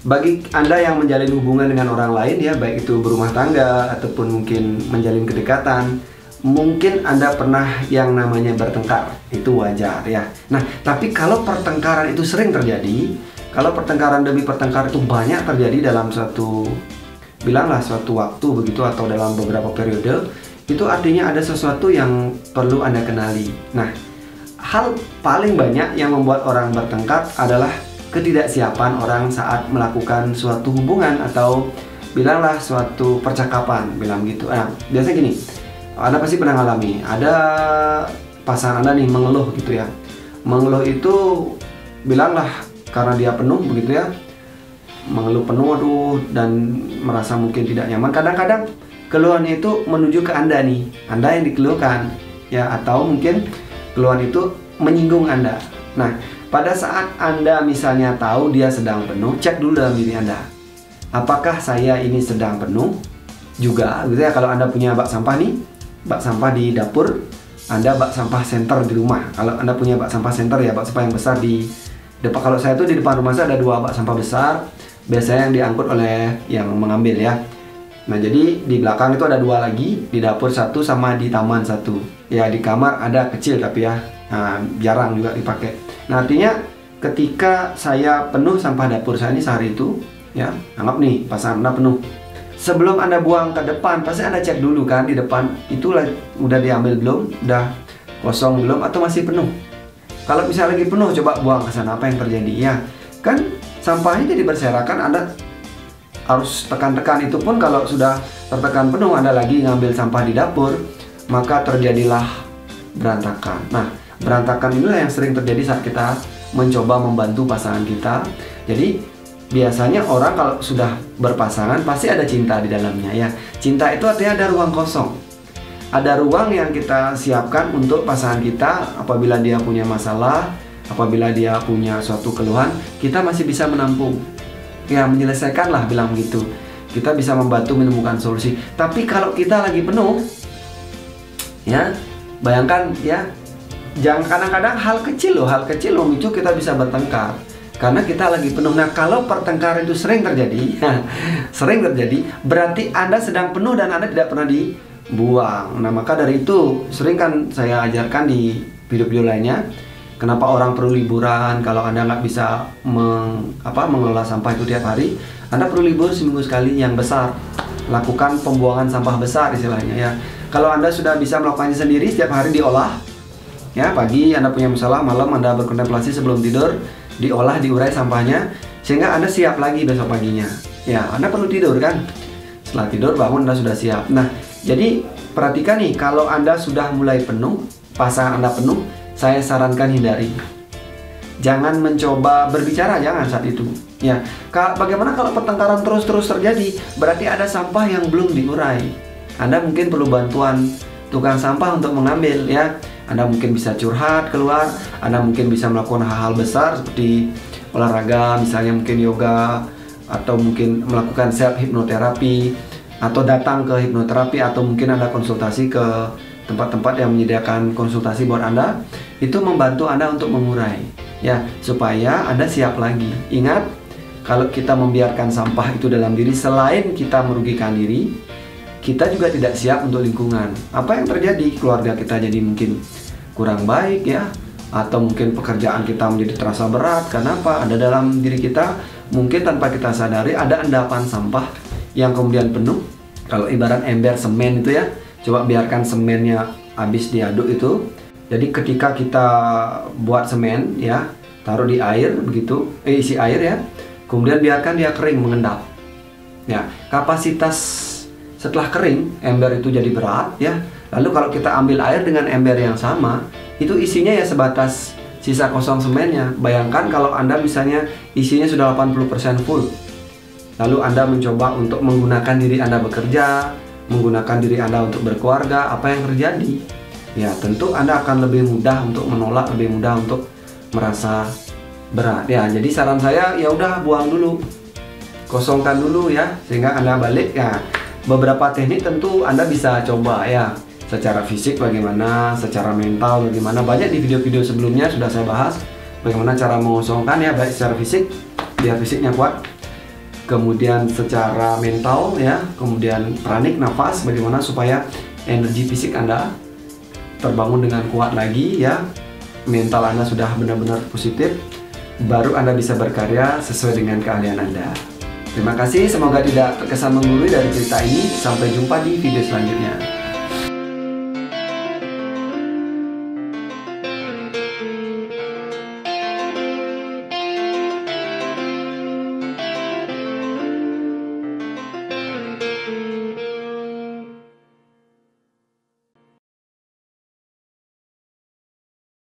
bagi Anda yang menjalin hubungan dengan orang lain ya, baik itu berumah tangga ataupun mungkin menjalin kedekatan, mungkin Anda pernah yang namanya bertengkar. Itu wajar ya. Nah, tapi kalau pertengkaran itu sering terjadi, kalau pertengkaran demi pertengkaran itu banyak terjadi dalam suatu, bilanglah suatu waktu begitu, atau dalam beberapa periode, itu artinya ada sesuatu yang perlu Anda kenali. Nah, hal paling banyak yang membuat orang bertengkar adalah ketidaksiapan orang saat melakukan suatu hubungan atau bilanglah suatu percakapan, bilang gitu. Nah, biasanya gini, Anda pasti pernah ngalami, ada pasangan Anda nih mengeluh gitu ya. Mengeluh itu bilanglah karena dia penuh begitu ya. Mengeluh penuh, aduh, dan merasa mungkin tidak nyaman. Kadang-kadang keluhannya itu menuju ke Anda nih, Anda yang dikeluhkan ya, atau mungkin keluhan itu menyinggung Anda. Nah, pada saat Anda misalnya tahu dia sedang penuh, cek dulu dalam diri Anda. Apakah saya ini sedang penuh juga? Gitu ya, kalau Anda punya bak sampah nih, bak sampah di dapur, Anda bak sampah center di rumah. Kalau Anda punya bak sampah center ya, bak sampah yang besar di depan. Kalau saya tuh di depan rumah saya ada 2 bak sampah besar, biasanya yang diangkut oleh yang mengambil ya. Nah, jadi di belakang itu ada 2 lagi, di dapur 1 sama di taman 1. Ya, di kamar ada kecil tapi ya, nah, jarang juga dipakai. Nah, artinya ketika saya penuh sampah dapur saya ini sehari itu, ya, anggap nih pasangan Anda penuh. Sebelum Anda buang ke depan, pasti Anda cek dulu kan di depan, itu udah diambil belum, udah kosong belum, atau masih penuh. Kalau misalnya lagi penuh, coba buang ke sana, apa yang terjadi? Ya, kan sampahnya jadi berserakan, Anda harus tekan-tekan. Itu pun kalau sudah tertekan penuh, Anda lagi ngambil sampah di dapur, maka terjadilah berantakan. Nah, berantakan inilah yang sering terjadi saat kita mencoba membantu pasangan kita. Jadi biasanya orang kalau sudah berpasangan pasti ada cinta di dalamnya ya. Cinta itu artinya ada ruang kosong, ada ruang yang kita siapkan untuk pasangan kita. Apabila dia punya masalah, apabila dia punya suatu keluhan, kita masih bisa menampung ya, menyelesaikan lah, bilang begitu. Kita bisa membantu menemukan solusi. Tapi kalau kita lagi penuh ya, bayangkan ya, jangan, kadang-kadang hal kecil loh memicu kita bisa bertengkar karena kita lagi penuh. Nah, kalau pertengkaran itu sering terjadi sering terjadi, berarti Anda sedang penuh dan Anda tidak pernah dibuang. Nah, maka dari itu sering kan saya ajarkan di video-video lainnya, kenapa orang perlu liburan. Kalau Anda nggak bisa mengelola sampah itu tiap hari, Anda perlu libur seminggu sekali yang besar, lakukan pembuangan sampah besar istilahnya ya. Kalau Anda sudah bisa melakukannya sendiri setiap hari, diolah ya, pagi Anda punya masalah, malam Anda berkontemplasi sebelum tidur, diolah, diurai sampahnya, sehingga Anda siap lagi besok paginya ya. Anda perlu tidur kan, setelah tidur bangun Anda sudah siap. Nah, jadi perhatikan nih, kalau Anda sudah mulai penuh, pasangan Anda penuh, saya sarankan hindari. Jangan mencoba berbicara, jangan saat itu ya. Bagaimana kalau pertengkaran terus-terus terjadi? Berarti ada sampah yang belum diurai. Anda mungkin perlu bantuan tukang sampah untuk mengambil ya. Anda mungkin bisa curhat keluar, Anda mungkin bisa melakukan hal-hal besar seperti olahraga, misalnya mungkin yoga, atau mungkin melakukan self hipnoterapi, atau datang ke hipnoterapi, atau mungkin Anda konsultasi ke tempat-tempat yang menyediakan konsultasi buat Anda. Itu membantu Anda untuk mengurai ya, supaya Anda siap lagi. Ingat, kalau kita membiarkan sampah itu dalam diri, selain kita merugikan diri, kita juga tidak siap untuk lingkungan. Apa yang terjadi? Keluarga kita jadi mungkin kurang baik ya, atau mungkin pekerjaan kita menjadi terasa berat. Kenapa? Ada dalam diri kita, mungkin tanpa kita sadari ada endapan sampah yang kemudian penuh. Kalau ibarat ember semen itu ya, coba biarkan semennya habis diaduk itu. Jadi ketika kita buat semen ya, taruh di air begitu, isi air ya, kemudian biarkan dia kering, mengendap ya. Kapasitas setelah kering, ember itu jadi berat ya. Lalu kalau kita ambil air dengan ember yang sama, itu isinya ya sebatas sisa kosong semennya. Bayangkan kalau Anda misalnya isinya sudah 80% full, lalu Anda mencoba untuk menggunakan diri Anda bekerja, menggunakan diri Anda untuk berkeluarga, apa yang terjadi? Ya, tentu Anda akan lebih mudah untuk menolak, lebih mudah untuk merasa berat ya. Jadi saran saya, ya udah, buang dulu, kosongkan dulu ya, sehingga Anda balik ya. Beberapa teknik tentu Anda bisa coba ya, secara fisik bagaimana, secara mental bagaimana. Banyak di video-video sebelumnya sudah saya bahas bagaimana cara mengosongkan ya, baik secara fisik biar fisiknya kuat, kemudian secara mental ya, kemudian pranik, nafas, bagaimana supaya energi fisik Anda terbangun dengan kuat lagi ya, mental Anda sudah benar-benar positif, baru Anda bisa berkarya sesuai dengan keahlian Anda. Terima kasih, semoga tidak terkesan menggurui dari cerita ini. Sampai jumpa di video selanjutnya.